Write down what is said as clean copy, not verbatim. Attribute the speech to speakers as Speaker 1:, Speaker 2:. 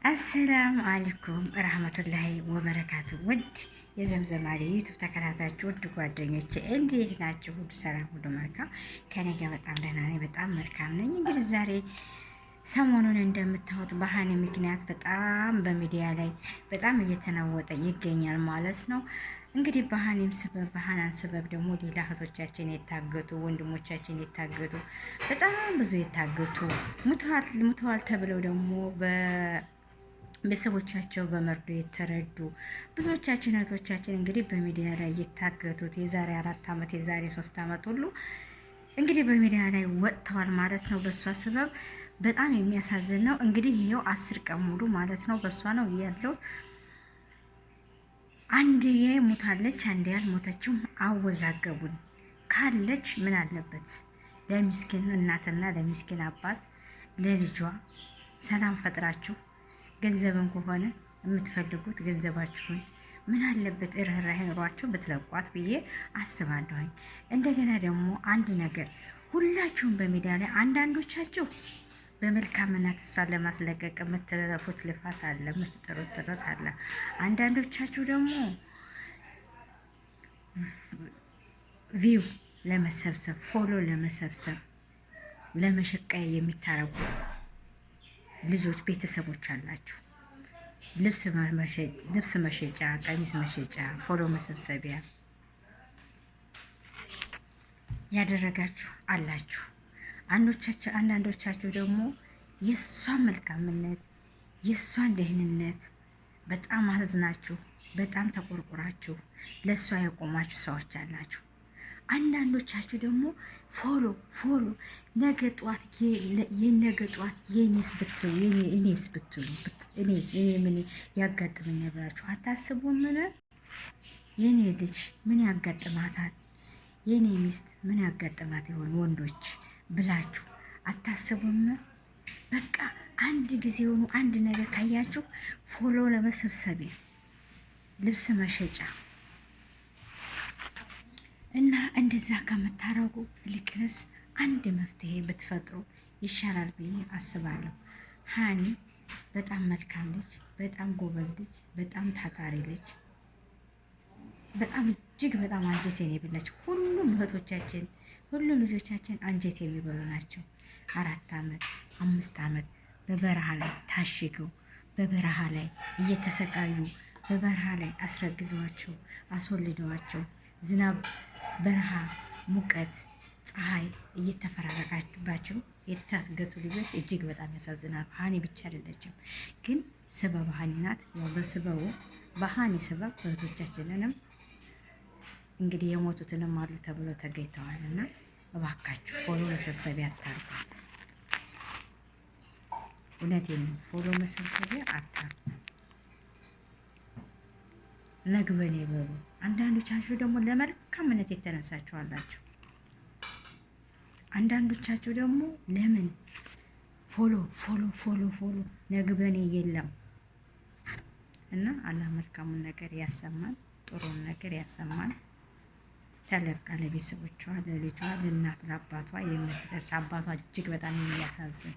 Speaker 1: አሰላሙ አለይኩም ረህመቱላሂ ወበረካቱ። ውድ የዘምዘም አሊ ዩቱብ ተከታታዮች ውድ ጓደኞቼ እንዴት ናቸው? ሁሉ ሰላም፣ ሁሉ መልካም። ከኔ ጋር በጣም ደህና ነኝ፣ በጣም መልካም ነኝ። እንግዲህ ዛሬ ሰሞኑን እንደምታዩት በሀኒ ምክንያት በጣም በሚዲያ ላይ በጣም እየተናወጠ ይገኛል ማለት ነው። እንግዲህ በሀኒም ስበብ በሀናን ስበብ ደግሞ ሌላ እህቶቻችን የታገቱ ወንድሞቻችን የታገቱ በጣም ብዙ የታገቱ ሙተዋል ተብለው ደግሞ ቤተሰቦቻቸው በመርዶ የተረዱ ብዙዎቻችን እህቶቻችን እንግዲህ በሚዲያ ላይ የታገቱት የዛሬ 4 ዓመት የዛሬ 3 ዓመት ሁሉ እንግዲህ በሚዲያ ላይ ወጥተዋል ማለት ነው። በእሷ ሰበብ በጣም የሚያሳዝን ነው። እንግዲህ ይሄው 10 ቀን ሙሉ ማለት ነው በእሷ ነው ያለው። አንዴ ሞታለች፣ አንዴ ያልሞተችም አወዛገቡን። ካለች ምን አለበት ለሚስኪን እናትና ለሚስኪን አባት ለልጇ ሰላም ፈጥራችሁ ገንዘብን ከሆነ የምትፈልጉት ገንዘባችሁን ምን አለበት ርህራሄ ኑሯችሁ ብትለቋት ብዬ አስባለሁኝ። እንደገና ደግሞ አንድ ነገር ሁላችሁም በሚዲያ ላይ አንዳንዶቻችሁ በመልካምነት እሷን ለማስለቀቅ የምትለፉት ልፋት አለ፣ የምትጥሩት ጥረት አለ። አንዳንዶቻችሁ ደግሞ ቪው ለመሰብሰብ ፎሎ ለመሰብሰብ ለመሸቀያ የሚታረጉ ልጆች ቤተሰቦች አላችሁ። ልብስ መሸጫ፣ ቀሚስ መሸጫ፣ ፎሎ መሰብሰቢያ ያደረጋችሁ አላችሁ። አንዳንዶቻችሁ ደግሞ የእሷን መልካምነት የእሷን ደህንነት በጣም አዝናችሁ በጣም ተቆርቁራችሁ ለእሷ የቆማችሁ ሰዎች አላችሁ። አንዳንዶቻችሁ ደግሞ ፎሎ ነገ ጧት የኔስ ብትሉ እኔስ ብትሉ እኔ ምን ያጋጥመኛል ብላችሁ አታስቡም? ምን የኔ ልጅ ምን ያጋጥማታል፣ የኔ ሚስት ምን ያጋጥማት ይሆን ወንዶች ብላችሁ አታስቡም? በቃ አንድ ጊዜ ሆኑ አንድ ነገር ካያችሁ ፎሎ ለመሰብሰቢያ ልብስ መሸጫ እና እንደዛ ከምታረጉ ልቅንስ አንድ መፍትሄ ብትፈጥሩ ይሻላል ብዬ አስባለሁ። ሀኒ በጣም መልካም ልጅ፣ በጣም ጎበዝ ልጅ፣ በጣም ታታሪ ልጅ፣ በጣም እጅግ በጣም አንጀት የሚበላች ሁሉም እህቶቻችን ሁሉም ልጆቻችን አንጀት የሚበሉ ናቸው። 4 ዓመት 5 ዓመት በበረሃ ላይ ታሽገው በበረሃ ላይ እየተሰቃዩ በበረሃ ላይ አስረግዘዋቸው አስወልደዋቸው ዝናብ፣ በረሃ፣ ሙቀት፣ ፀሐይ እየተፈራረቃባቸው የታገቱ ልጆች እጅግ በጣም ያሳዝናል። ሀኒ ብቻ አይደለችም፣ ግን ስበብ ሀኒ ናት። ያው በስበቡ በሀኒ ስበብ እህቶቻችንንም እንግዲህ የሞቱትንም አሉ ተብሎ ተገኝተዋል። እና እባካችሁ ፎሎ መሰብሰቢያ አታርጓት። እውነቴን ነው፣ ፎሎ መሰብሰቢያ አታርጉ። ነግበኔ በሉ። አንዳንዶቻችሁ ደግሞ ለመልካምነት የተነሳችሁ አላችሁ። አንዳንዶቻችሁ ደግሞ ለምን ፎሎ ነግበኔ የለም እና አላህ መልካሙን ነገር ያሰማን፣ ጥሩን ነገር ያሰማን። ተለቃ ለቤተሰቦቿ፣ ለልጇ፣ ለእናት ለአባቷ የምትደርስ አባቷ እጅግ በጣም የሚያሳዝን